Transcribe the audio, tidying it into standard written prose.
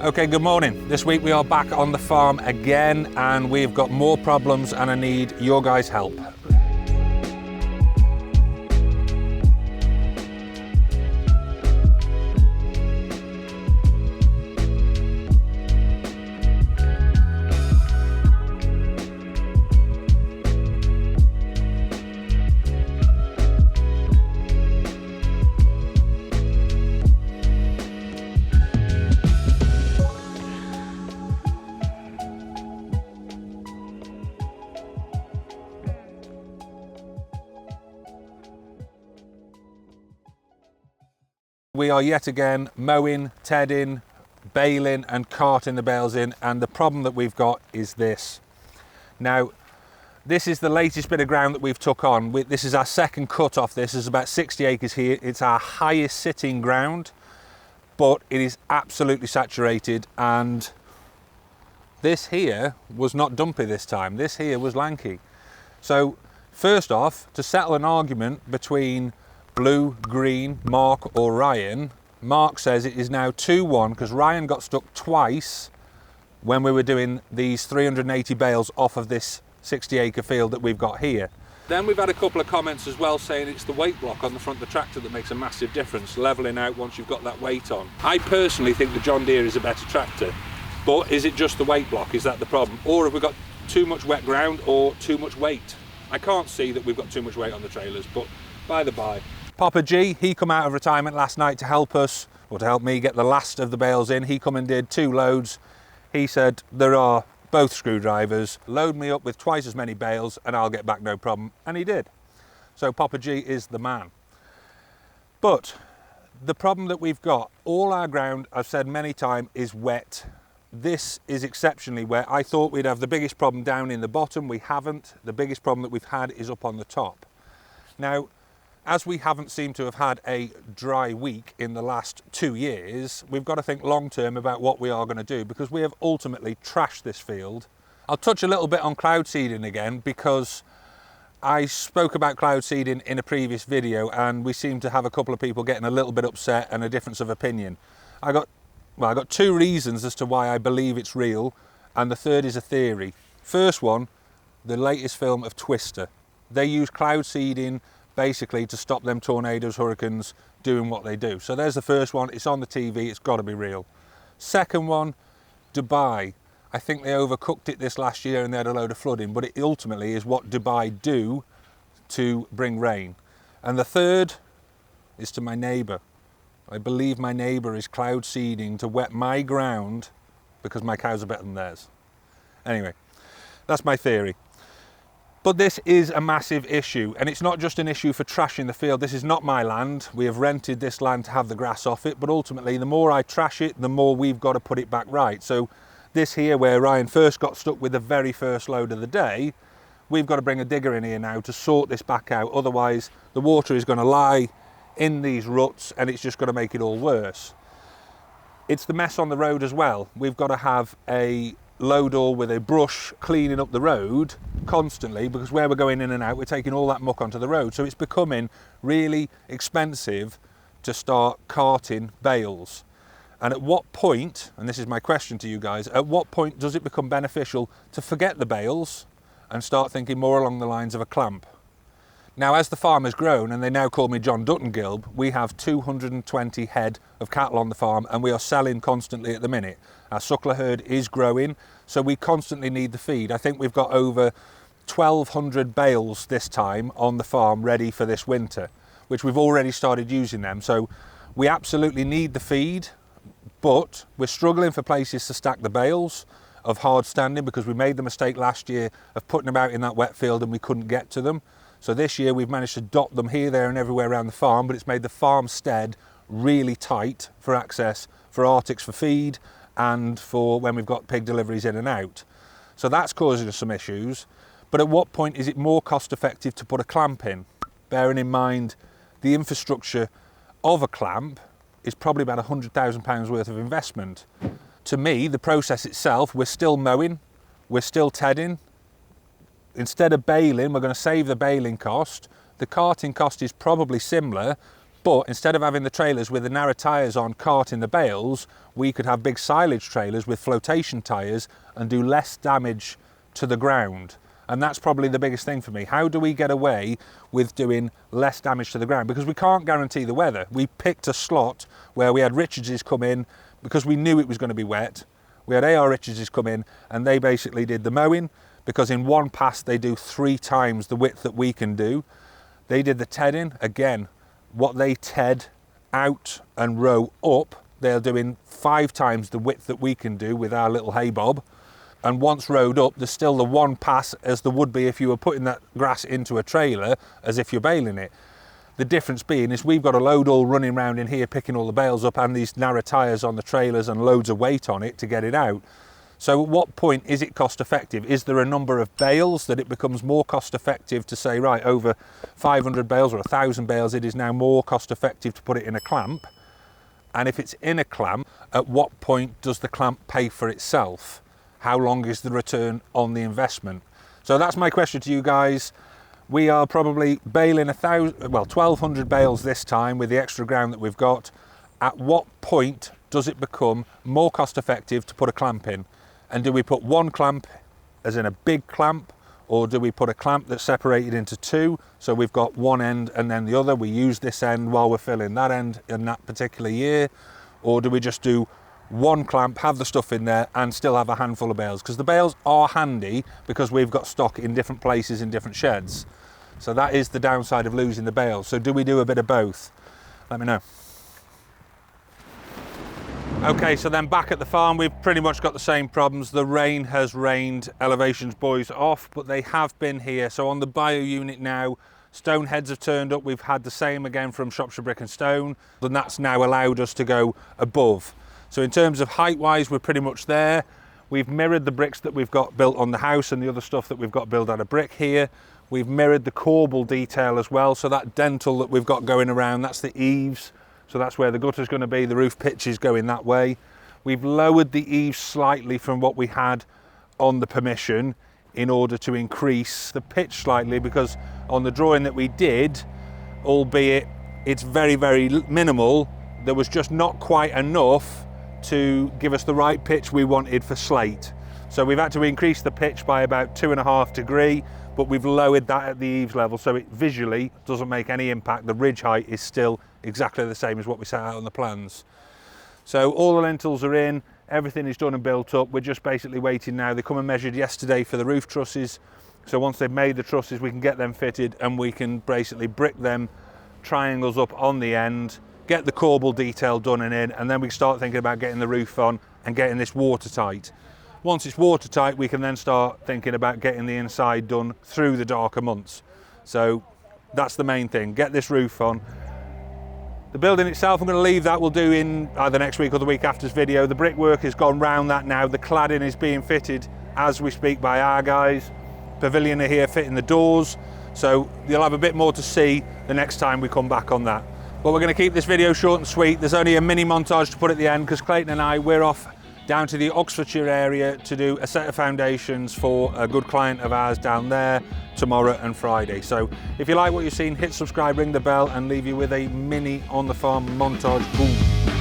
Okay, good morning. This week we are back on the farm again and we've got more problems and I need your guys' help. We are yet again mowing, tedding, baling and carting the bales in, and the problem that we've got is this. Now, this is the latest bit of ground that we've took on. This is our second cut off this. There's about 60 acres here. It's our highest sitting ground, but it is absolutely saturated, and this here was not dumpy this time. This here was lanky. So first off, to settle an argument between Blue, Green, Mark or Ryan, Mark says it is now 2-1 because Ryan got stuck twice when we were doing these 380 bales off of this 60 acre field that we've got here. Then we've had a couple of comments as well saying it's the weight block on the front of the tractor that makes a massive difference, levelling out once you've got that weight on. I personally think the John Deere is a better tractor, but is it just the weight block? Is that the problem? Or have we got too much wet ground or too much weight? I can't see that we've got too much weight on the trailers, but by the by. Papa G, he come out of retirement last night to help us, or to help me get the last of the bales in. He come and did 2 loads. He said, there are both screwdrivers, load me up with twice as many bales and I'll get back no problem. And he did. So Papa G is the man. But the problem that we've got, all our ground, I've said many times, is wet. This is exceptionally wet. I thought we'd have the biggest problem down in the bottom. We haven't. The biggest problem that we've had is up on the top. Now, as we haven't seemed to have had a dry week in the last 2 years, we've got to think long term about what we are going to do, because we have ultimately trashed this field. I'll touch a little bit on cloud seeding again, because I spoke about cloud seeding in a previous video and we seem to have a couple of people getting a little bit upset and a difference of opinion. I got 2 reasons as to why I believe it's real, and the third is a theory. First one, the latest film of Twister. They use cloud seeding basically to stop them tornadoes, hurricanes doing what they do. So there's the first one. It's on the TV. It's got to be real. Second one, Dubai. I think they overcooked it this last year and they had a load of flooding, but it ultimately is what Dubai do to bring rain. And the third is to my neighbour. I believe my neighbour is cloud seeding to wet my ground because my cows are better than theirs. Anyway, that's my theory. But this is a massive issue, and it's not just an issue for trashing the field. This is not my land. We have rented this land to have the grass off it, but ultimately the more I trash it, the more we've got to put it back right. So this here, where Ryan first got stuck with the very first load of the day, we've got to bring a digger in here now to sort this back out. Otherwise the water is going to lie in these ruts and it's just going to make it all worse. It's the mess on the road as well. We've got to have a loader with a brush cleaning up the road constantly, because where we're going in and out, we're taking all that muck onto the road. So it's becoming really expensive to start carting bales. And at what point, and this is my question to you guys, at what point does it become beneficial to forget the bales and start thinking more along the lines of a clamp? Now, as the farm has grown, and they now call me John Dutton Gilb, we have 220 head of cattle on the farm and we are selling constantly at the minute. Our suckler herd is growing, so we constantly need the feed. I think we've got over 1,200 bales this time on the farm ready for this winter, which we've already started using them. So we absolutely need the feed, but we're struggling for places to stack the bales of hard standing because we made the mistake last year of putting them out in that wet field and we couldn't get to them. So this year we've managed to dot them here, there and everywhere around the farm, but it's made the farmstead really tight for access for Arctics for feed and for when we've got pig deliveries in and out. So that's causing us some issues. But at what point is it more cost effective to put a clamp in? Bearing in mind the infrastructure of a clamp is probably about £100,000 worth of investment. To me, the process itself, we're still mowing, we're still tedding. Instead of baling, we're going to save the baling cost. The carting cost is probably similar, But instead of having the trailers with the narrow tyres on carting the bales, we could have big silage trailers with flotation tyres and do less damage to the ground. And that's probably the biggest thing for me. How do we get away with doing less damage to the ground? Because we can't guarantee the weather. We picked a slot where we had Richardses come in because we knew it was going to be wet. We had AR Richardses come in and they basically did the mowing, because in one pass they do 3 times the width that we can do. They did the tedding. Again, what they ted out and row up, they're doing 5 times the width that we can do with our little hay bob. And once rowed up, there's still the one pass as there would be if you were putting that grass into a trailer as if you're baling it. The difference being is we've got a load all running around in here picking all the bales up and these narrow tyres on the trailers and loads of weight on it to get it out. So at what point is it cost effective? Is there a number of bales that it becomes more cost effective to say, right, over 500 bales or 1,000 bales, it is now more cost effective to put it in a clamp? And if it's in a clamp, at what point does the clamp pay for itself? How long is the return on the investment? So that's my question to you guys. We are probably baling 1,200 bales this time with the extra ground that we've got. At what point does it become more cost effective to put a clamp in? And do we put one clamp as in a big clamp, or do we put a clamp that's separated into 2? So we've got one end and then the other. We use this end while we're filling that end in that particular year. Or do we just do one clamp, have the stuff in there and still have a handful of bales? Because the bales are handy because we've got stock in different places in different sheds. So that is the downside of losing the bales. So do we do a bit of both? Let me know. Okay, so then back at the farm, we've pretty much got the same problems. The rain has rained elevations buoys off, but they have been here. So on the bio unit now, stone heads have turned up. We've had the same again from Shropshire Brick and Stone, and that's now allowed us to go above. So in terms of height wise, we're pretty much there. We've mirrored the bricks that we've got built on the house and the other stuff that we've got built out of brick here. We've mirrored the corbel detail as well. So that dental that we've got going around, that's the eaves. So that's where the gutter's going to be. The roof pitch is going that way. We've lowered the eaves slightly from what we had on the permission in order to increase the pitch slightly, because on the drawing that we did, albeit it's very, very minimal, there was just not quite enough to give us the right pitch we wanted for slate. So we've had to increase the pitch by about 2.5 degrees, but we've lowered that at the eaves level so it visually doesn't make any impact. The ridge height is still exactly the same as what we set out on the plans. So all the lintels are in, everything is done and built up. We're just basically waiting now. They come and measured yesterday for the roof trusses. So once they've made the trusses, we can get them fitted and we can basically brick them triangles up on the end, get the corbel detail done and in, and then we can start thinking about getting the roof on and getting this watertight. Once it's watertight, we can then start thinking about getting the inside done through the darker months. So that's the main thing, get this roof on. The building itself, I'm going to leave that, we'll do in either next week or the week after's video. The brickwork has gone round that now. The cladding is being fitted as we speak by our guys. Pavilion are here fitting the doors. So you'll have a bit more to see the next time we come back on that. But we're going to keep this video short and sweet. There's only a mini montage to put at the end because Clayton and I, we're off down to the Oxfordshire area to do a set of foundations for a good client of ours down there tomorrow and Friday. So if you like what you've seen, hit subscribe, ring the bell and leave you with a mini on the farm montage. Boom.